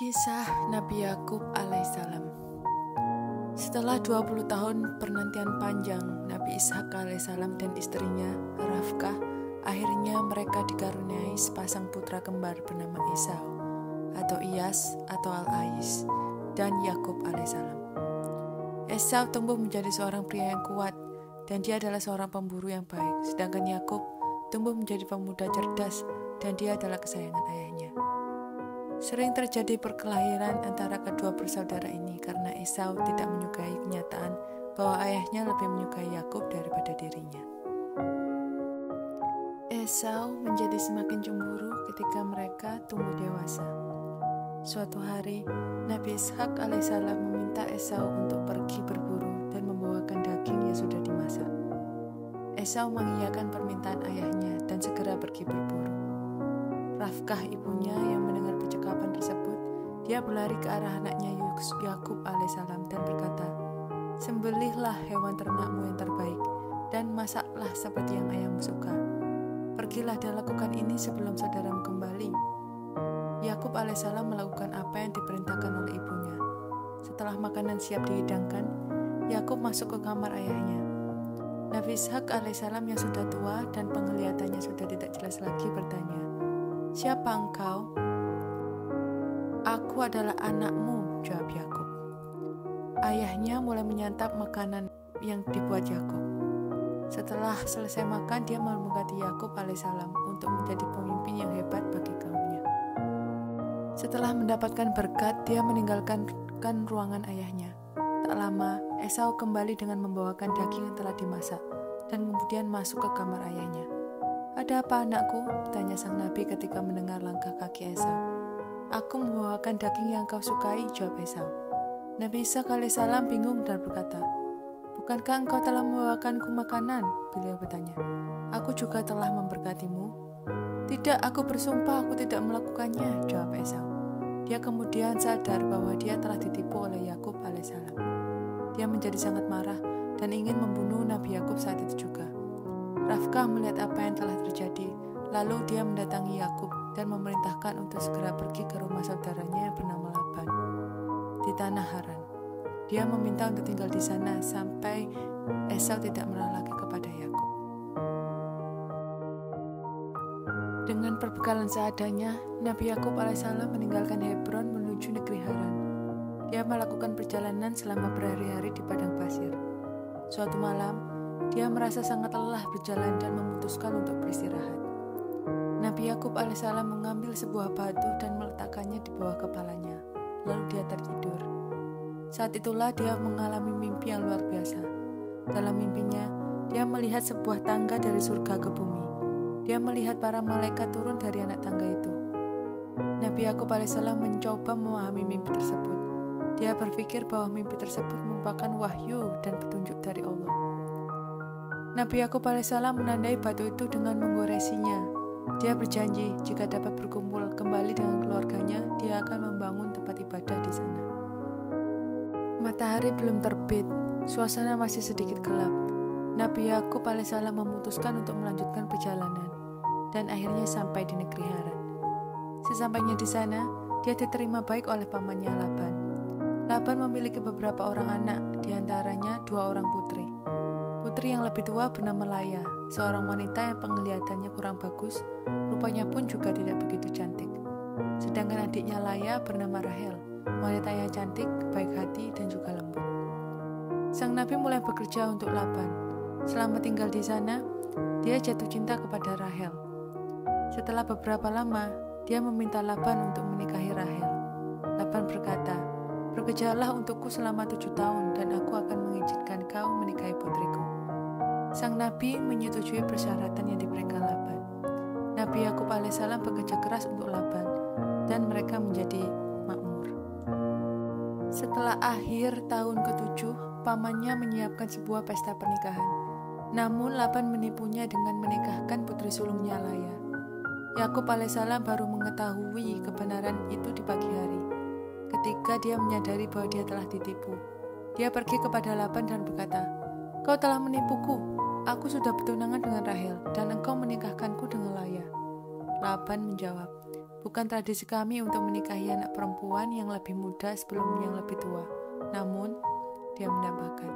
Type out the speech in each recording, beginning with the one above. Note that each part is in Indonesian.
Kisah Nabi Yakub alaihissalam. Setelah 20 tahun penantian panjang, Nabi Ishak alaihissalam dan istrinya Rafkah akhirnya mereka dikaruniai sepasang putra kembar bernama Esau atau Iyas atau Al-Ais dan Yakub alaihissalam. Esau tumbuh menjadi seorang pria yang kuat dan dia adalah seorang pemburu yang baik, sedangkan Yakub tumbuh menjadi pemuda cerdas dan dia adalah kesayangan ayahnya. Sering terjadi perkelahian antara kedua bersaudara ini karena Esau tidak menyukai kenyataan bahwa ayahnya lebih menyukai Yakub daripada dirinya. Esau menjadi semakin cemburu ketika mereka tumbuh dewasa. Suatu hari, Nabi Ishak alaihissalam meminta Esau untuk pergi berburu dan membawakan daging yang sudah dimasak. Esau mengiyakan permintaan ayahnya dan segera pergi berburu. Rafkah ibunya yang mendengar percakapan tersebut, dia berlari ke arah anaknya Yakub alaihissalam dan berkata, "Sembelihlah hewan ternakmu yang terbaik dan masaklah seperti yang ayahmu suka. Pergilah dan lakukan ini sebelum saudaramu kembali." Yakub alaihissalam melakukan apa yang diperintahkan oleh ibunya. Setelah makanan siap dihidangkan, Yakub masuk ke kamar ayahnya. Nabi Ishak alaihissalam yang sudah tua dan penglihatannya sudah tidak jelas lagi bertanya, "Siapa engkau?" "Aku adalah anakmu," jawab Yakub. Ayahnya mulai menyantap makanan yang dibuat Yakub. Setelah selesai makan, dia memberkati Yakub alaihissalam untuk menjadi pemimpin yang hebat bagi kaumnya. Setelah mendapatkan berkat, dia meninggalkan ruangan ayahnya. Tak lama, Esau kembali dengan membawakan daging yang telah dimasak dan kemudian masuk ke kamar ayahnya. "Ada apa, anakku?" tanya sang nabi ketika mendengar langkah kaki Esau. "Aku membawakan daging yang kau sukai," jawab Esau. Nabi Ishak alaihissalam bingung dan berkata, "Bukankah engkau telah membawakanku makanan?" Beliau bertanya. "Aku juga telah memberkatimu." "Tidak, aku bersumpah aku tidak melakukannya," jawab Esau. Dia kemudian sadar bahwa dia telah ditipu oleh Yakub alaihissalam. Dia menjadi sangat marah dan ingin membunuh Nabi Yakub saat itu juga. Rafkah melihat apa yang telah terjadi, lalu dia mendatangi Yakub dan memerintahkan untuk segera pergi ke rumah saudaranya yang bernama Laban di tanah Haran. Dia meminta untuk tinggal di sana sampai Esau tidak marah lagi kepada Yakub. Dengan perbekalan seadanya, Nabi Yakub alaihissalam meninggalkan Hebron menuju negeri Haran. Dia melakukan perjalanan selama berhari-hari di padang pasir. Suatu malam, dia merasa sangat lelah berjalan dan memutuskan untuk beristirahat. Nabi Yakub alaihissalam mengambil sebuah batu dan meletakkannya di bawah kepalanya. Lalu dia tertidur. Saat itulah dia mengalami mimpi yang luar biasa. Dalam mimpinya, dia melihat sebuah tangga dari surga ke bumi. Dia melihat para malaikat turun dari anak tangga itu. Nabi Yakub alaihissalam mencoba memahami mimpi tersebut. Dia berpikir bahwa mimpi tersebut merupakan wahyu dan petunjuk dari Allah. Nabi Yakub alaihissalam menandai batu itu dengan menggoresinya. Dia berjanji jika dapat berkumpul kembali dengan keluarganya, dia akan membangun tempat ibadah di sana. Matahari belum terbit, suasana masih sedikit gelap. Nabi Yakub alaihissalam memutuskan untuk melanjutkan perjalanan dan akhirnya sampai di negeri Haran. Sesampainya di sana, dia diterima baik oleh pamannya Laban. Laban memiliki beberapa orang anak, diantaranya 2 orang putri. Putri yang lebih tua bernama Laya, seorang wanita yang penglihatannya kurang bagus, rupanya pun juga tidak begitu cantik. Sedangkan adiknya Laya bernama Rahel, wanita yang cantik, baik hati, dan juga lembut. Sang nabi mulai bekerja untuk Laban. Selama tinggal di sana, dia jatuh cinta kepada Rahel. Setelah beberapa lama, dia meminta Laban untuk menikahi Rahel. Laban berkata, "Bekerjalah untukku selama 7 tahun dan aku akan mengizinkan kau menikahi putriku." Sang nabi menyetujui persyaratan yang diberikan Laban. Nabi Yakub alaihissalam bekerja keras untuk Laban dan mereka menjadi makmur. Setelah akhir tahun ke-7, pamannya menyiapkan sebuah pesta pernikahan. Namun Laban menipunya dengan menikahkan putri sulungnya Laya. Yakub alaihissalam baru mengetahui kebenaran itu di pagi hari. Ketika dia menyadari bahwa dia telah ditipu, dia pergi kepada Laban dan berkata, "Kau telah menipuku. Aku sudah bertunangan dengan Rahel dan engkau menikahkanku dengan Laya." Laban menjawab, Bukan tradisi kami untuk menikahi anak perempuan yang lebih muda sebelum yang lebih tua. Namun, dia menambahkan,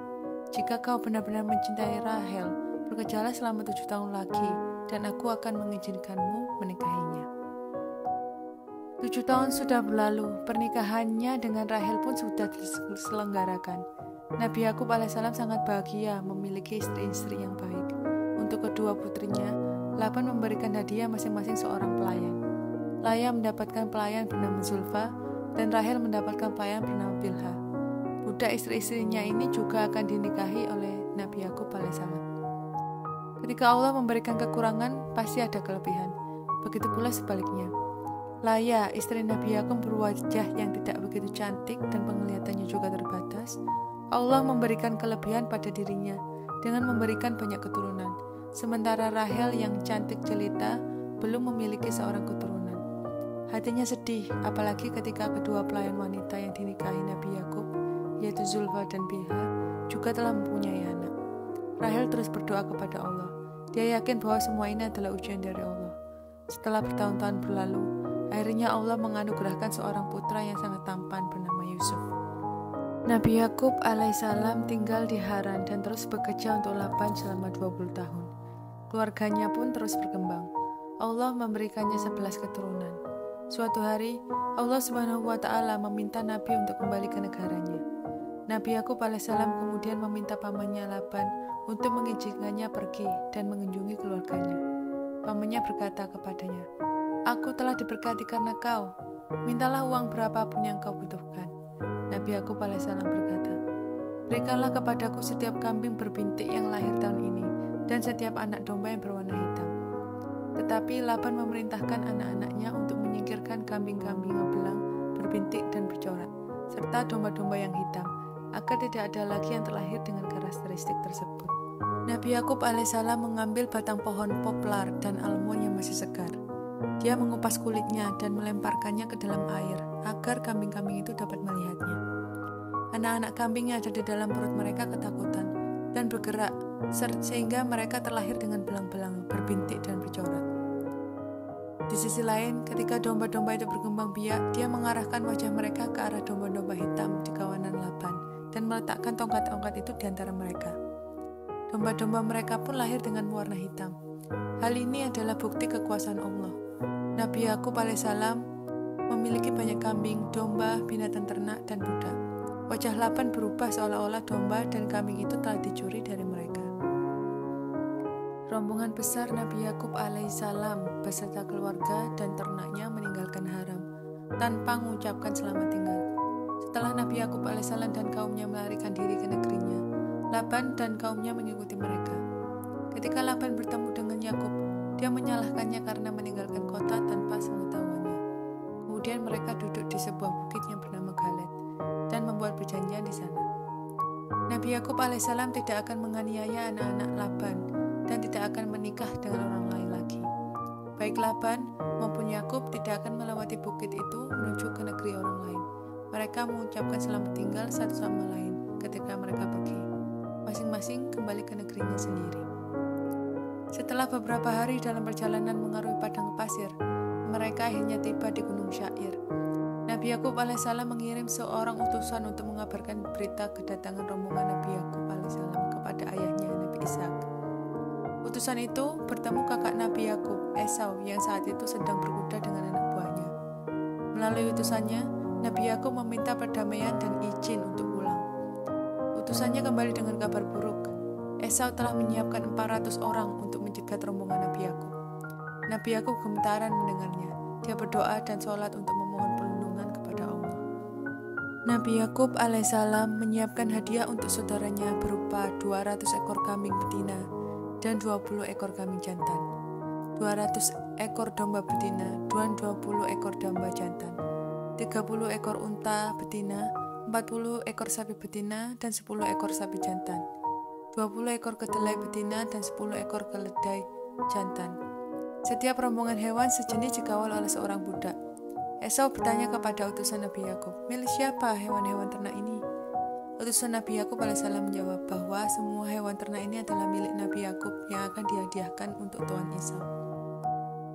jika kau benar-benar mencintai Rahel, bekerjalah selama 7 tahun lagi, dan aku akan mengizinkanmu menikahinya. 7 tahun sudah berlalu, pernikahannya dengan Rahel pun sudah diselenggarakan. Nabi Yakub alaihissalam sangat bahagia memiliki istri-istri yang baik. Untuk kedua putrinya, Laban memberikan hadiah masing-masing seorang pelayan. Laya mendapatkan pelayan bernama Zulfa, dan Rahel mendapatkan pelayan bernama Bilha. Budak istri-istrinya ini juga akan dinikahi oleh Nabi Yakub alaihissalam. Ketika Allah memberikan kekurangan, pasti ada kelebihan. Begitu pula sebaliknya. Laya, istri Nabi Yakub berwajah yang tidak begitu cantik dan penglihatannya juga terbatas. Allah memberikan kelebihan pada dirinya dengan memberikan banyak keturunan. Sementara Rahel yang cantik jelita belum memiliki seorang keturunan. Hatinya sedih, apalagi ketika kedua pelayan wanita yang dinikahi Nabi Yakub, yaitu Zulfa dan Bilha, juga telah mempunyai anak. Rahel terus berdoa kepada Allah. Dia yakin bahwa semua ini adalah ujian dari Allah. Setelah bertahun-tahun berlalu, akhirnya Allah menganugerahkan seorang putra yang sangat tampan bernama Yusuf. Nabi Yakub alaihissalam tinggal di Haran dan terus bekerja untuk Laban selama 20 tahun. Keluarganya pun terus berkembang. Allah memberikannya 11 keturunan. Suatu hari, Allah Subhanahu wa Ta'ala meminta Nabi untuk kembali ke negaranya. Nabi Yakub alaihissalam kemudian meminta pamannya Laban untuk mengizinkannya pergi dan mengunjungi keluarganya. Pamannya berkata kepadanya, "Aku telah diberkati karena kau. Mintalah uang berapapun yang kau butuhkan." Nabi Yakub alaihissalam berkata, "Berikanlah kepadaku setiap kambing berbintik yang lahir tahun ini dan setiap anak domba yang berwarna hitam." Tetapi Laban memerintahkan anak-anaknya untuk menyingkirkan kambing-kambing belang, berbintik dan bercorak, serta domba-domba yang hitam, agar tidak ada lagi yang terlahir dengan karakteristik tersebut. Nabi Yakub alaihissalam mengambil batang pohon poplar dan almond yang masih segar. Dia mengupas kulitnya dan melemparkannya ke dalam air, agar kambing-kambing itu dapat melihatnya. Anak-anak kambing yang ada di dalam perut mereka ketakutan dan bergerak, sehingga mereka terlahir dengan belang-belang, berbintik dan bercorak. Di sisi lain, ketika domba-domba itu berkembang biak, dia mengarahkan wajah mereka ke arah domba-domba hitam di kawanan Laban dan meletakkan tongkat-tongkat itu di antara mereka. Domba-domba mereka pun lahir dengan warna hitam. Hal ini adalah bukti kekuasaan Allah. Nabi Yakub alaihissalam memiliki banyak kambing, domba, binatang ternak, dan budak. Wajah Laban berubah seolah-olah domba dan kambing itu telah dicuri dari mereka. Rombongan besar Nabi Yakub alaihissalam beserta keluarga dan ternaknya meninggalkan Haram tanpa mengucapkan selamat tinggal. Setelah Nabi Yakub alaihissalam dan kaumnya melarikan diri ke negerinya, Laban dan kaumnya mengikuti mereka. Ketika Laban bertemu dengan Yakub, dia menyalahkannya karena meninggalkan kota tanpa sepengetahuannya. Kemudian mereka duduk di sebuah bukit yang bernama Galet dan membuat perjanjian di sana. Nabi Yakub alaihissalam tidak akan menganiaya anak-anak Laban dan tidak akan menikah dengan orang lain lagi. Baik Laban maupun Yakub tidak akan melewati bukit itu menuju ke negeri orang lain. Mereka mengucapkan selamat tinggal satu sama lain ketika mereka pergi. Masing-masing kembali ke negerinya sendiri. Setelah beberapa hari dalam perjalanan mengarungi padang pasir, mereka akhirnya tiba di Gunung Syair. Nabi Yakub alaihissalam mengirim seorang utusan untuk mengabarkan berita kedatangan rombongan Nabi Yakub alaihissalam kepada ayahnya Nabi Ishak. Utusan itu bertemu kakak Nabi Yakub, Esau, yang saat itu sedang berkuda dengan anak buahnya. Melalui utusannya, Nabi Yakub meminta perdamaian dan izin untuk pulang. Utusannya kembali dengan kabar buruk. Esau telah menyiapkan 400 orang untuk mencegat rombongan Nabi Yakub. Nabi Yakub gemetaran mendengarnya. Dia berdoa dan sholat untuk memohon perlindungan kepada Allah. Nabi Yakub alaihissalam menyiapkan hadiah untuk saudaranya berupa 200 ekor kambing betina dan 20 ekor kambing jantan, 200 ekor domba betina dan 20 ekor domba jantan, 30 ekor unta betina, 40 ekor sapi betina dan 10 ekor sapi jantan, 20 ekor kedelai betina dan 10 ekor keledai jantan. Setiap rombongan hewan sejenis dikawal oleh seorang budak. Esau bertanya kepada utusan Nabi Yakub, "Milik siapa hewan-hewan ternak ini?" Utusan Nabi Yakub alaihissalam menjawab bahwa semua hewan ternak ini adalah milik Nabi Yakub yang akan dihadiahkan untuk Tuan Esau.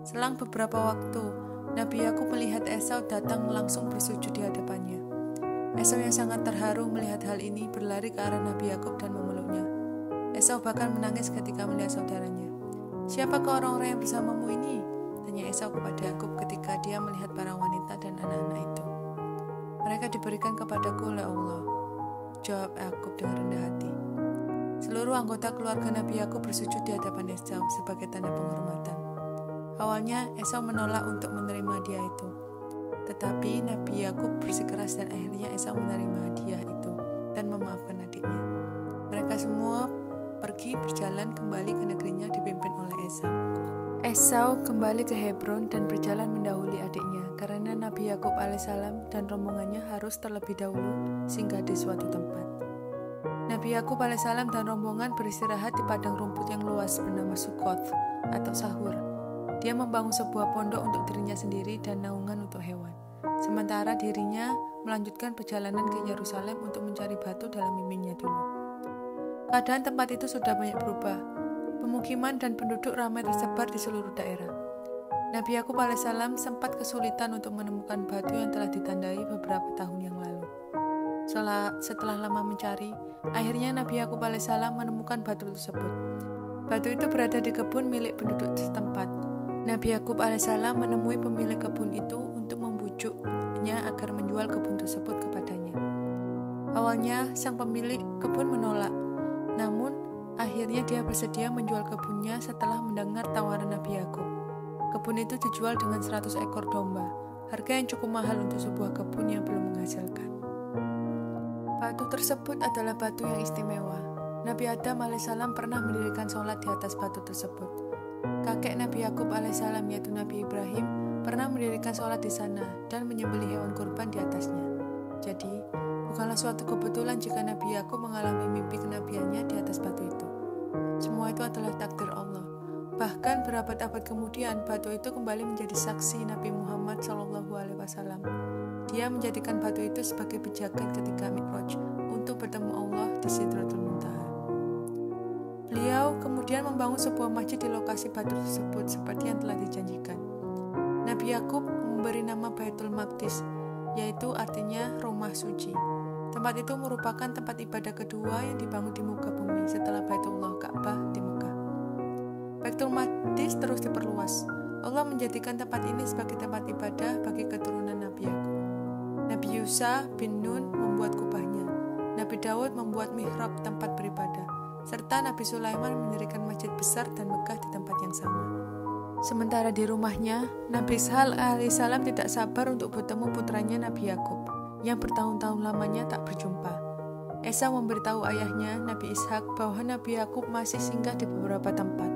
Selang beberapa waktu, Nabi Yakub melihat Esau datang langsung bersujud di hadapannya. Esau yang sangat terharu melihat hal ini berlari ke arah Nabi Yakub dan memeluknya. Esau bahkan menangis ketika melihat saudaranya. "Siapakah orang-orang yang bersamamu ini?" tanya Esau kepada Yakub ketika dia melihat para wanita dan anak-anak itu. "Mereka diberikan kepadaku oleh Allah," jawab Yakub dengan rendah hati. Seluruh anggota keluarga Nabi Yakub bersujud di hadapan Esau sebagai tanda penghormatan. Awalnya Esau menolak untuk menerima hadiah itu, tetapi Nabi Yakub bersikeras dan akhirnya Esau menerima hadiah itu dan memaafkan adiknya. Mereka semua pergi berjalan kembali ke negerinya dipimpin oleh Esau. Esau kembali ke Hebron dan berjalan mendahului adiknya karena Nabi Yakub alaihissalam dan rombongannya harus terlebih dahulu singgah di suatu tempat. Nabi Yakub alaihissalam dan rombongan beristirahat di padang rumput yang luas bernama Sukoth atau Sahur. Dia membangun sebuah pondok untuk dirinya sendiri dan naungan untuk hewan. Sementara dirinya melanjutkan perjalanan ke Yerusalem untuk mencari batu dalam mimpinya dulu. Keadaan tempat itu sudah banyak berubah. Pemukiman dan penduduk ramai tersebar di seluruh daerah. Nabi Yakub alaihissalam sempat kesulitan untuk menemukan batu yang telah ditandai beberapa tahun yang lalu. Setelah lama mencari, akhirnya Nabi Yakub alaihissalam menemukan batu tersebut. Batu itu berada di kebun milik penduduk setempat. Nabi Yakub alaihissalam menemui pemilik kebun itu untuk membujuknya agar menjual kebun tersebut kepadanya. Awalnya sang pemilik kebun menolak, namun akhirnya dia bersedia menjual kebunnya setelah mendengar tawaran Nabi Yakub. Kebun itu dijual dengan 100 ekor domba, harga yang cukup mahal untuk sebuah kebun yang belum menghasilkan. Batu tersebut adalah batu yang istimewa. Nabi Adam alaihissalam pernah mendirikan sholat di atas batu tersebut. Kakek Nabi Yakub alaihissalam yaitu Nabi Ibrahim pernah mendirikan sholat di sana dan menyembelih hewan kurban di atasnya. Jadi, bukanlah suatu kebetulan jika Nabi Yakub mengalami mimpi kenabiannya di atas batu itu. Semua itu adalah takdir Allah. Bahkan berabad-abad kemudian, batu itu kembali menjadi saksi Nabi Muhammad SAW. Dia menjadikan batu itu sebagai pijakan ketika Mi'raj untuk bertemu Allah di Sidratul Muntaha. Beliau kemudian membangun sebuah masjid di lokasi batu tersebut seperti yang telah dijanjikan. Nabi Yakub memberi nama Baitul Maqdis, yaitu artinya rumah suci. Tempat itu merupakan tempat ibadah kedua yang dibangun di muka bumi setelah Baitullah Ka'bah di Mekah. Baitul Maqdis terus diperluas. Allah menjadikan tempat ini sebagai tempat ibadah bagi keturunan Nabi Yakub. Nabi Yusa bin Nun membuat kubahnya. Nabi Daud membuat mihrab tempat beribadah. Serta Nabi Sulaiman mendirikan masjid besar dan megah di tempat yang sama. Sementara di rumahnya, Nabi Ishaq alaihissalam tidak sabar untuk bertemu putranya Nabi Yakub yang bertahun-tahun lamanya tak berjumpa. Esau memberitahu ayahnya, Nabi Ishaq, bahwa Nabi Yakub masih singgah di beberapa tempat.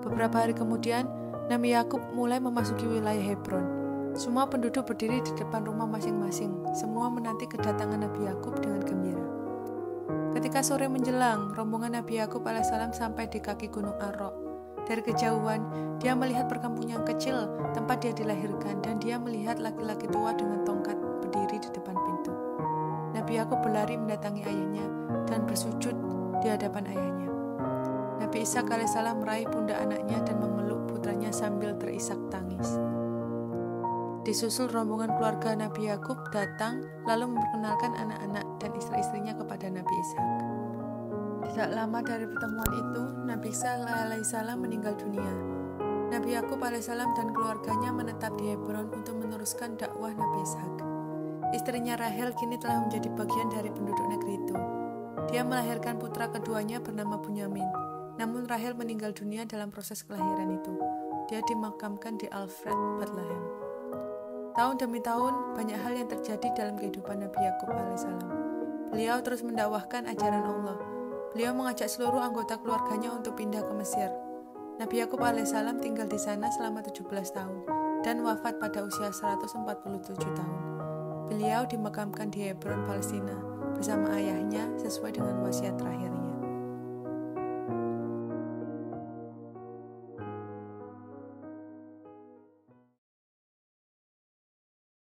Beberapa hari kemudian, Nabi Yakub mulai memasuki wilayah Hebron. Semua penduduk berdiri di depan rumah masing-masing. Semua menanti kedatangan Nabi Yakub dengan gembira. Ketika sore menjelang, rombongan Nabi Yakub alaihissalam sampai di kaki gunung Ar-Ra. Dari kejauhan, dia melihat perkampungan kecil tempat dia dilahirkan dan dia melihat laki-laki tua dengan tongkat berdiri di depan pintu. Nabi Yakub berlari mendatangi ayahnya dan bersujud di hadapan ayahnya. Nabi Ishaq alaihissalam meraih pundak anaknya dan memeluk putranya sambil terisak tangis. Disusul rombongan keluarga Nabi Yakub datang lalu memperkenalkan anak-anak dan istri-istrinya kepada Nabi Ishaq. Tidak lama dari pertemuan itu, Nabi Ishaq alaihissalam meninggal dunia. Nabi Yakub alaihissalam dan keluarganya menetap di Hebron untuk meneruskan dakwah Nabi Ishaq. Istrinya Rahel kini telah menjadi bagian dari penduduk negeri itu. Dia melahirkan putra keduanya bernama Bunyamin. Namun Rahel meninggal dunia dalam proses kelahiran itu. Dia dimakamkan di Alfred, Bethlehem. Tahun demi tahun, banyak hal yang terjadi dalam kehidupan Nabi Yakub alaihissalam. Beliau terus mendakwahkan ajaran Allah. Beliau mengajak seluruh anggota keluarganya untuk pindah ke Mesir. Nabi Yakub alaihissalam tinggal di sana selama 17 tahun dan wafat pada usia 147 tahun. Beliau dimakamkan di Hebron, Palestina bersama ayahnya sesuai dengan wasiat terakhirnya.